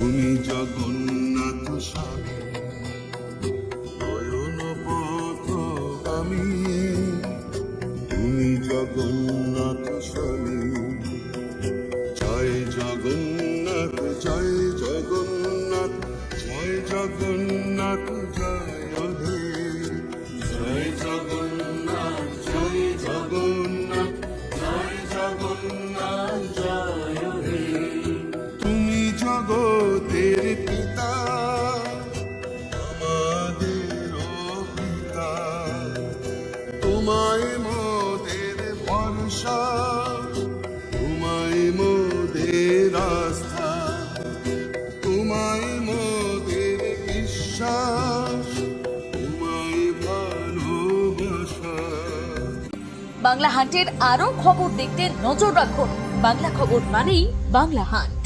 তুমি জগন্নাথ স্বামী নয়ন পথগামী, তুমি জগন্নাথ স্বামী। জয় জগন্নাথ জয় জগন্নাথ জয় জগন্নাথ জয় হে, জয় জগন্নাথ জয় জগন্নাথ জয় জগন্নাথ জয় হে। তুমি জগতের পিতা আমাদের পিতা, তোমায় মোদের ভরসা, তোমায় মোদের আস্থা, তোমায় মোদের বিশ্বাস, তোমায় ভালোবাসা। বাংলা হান্টের আরও খবর দেখতে নজর রাখুন। বাংলা খবর মানেই বাংলা হান্ট।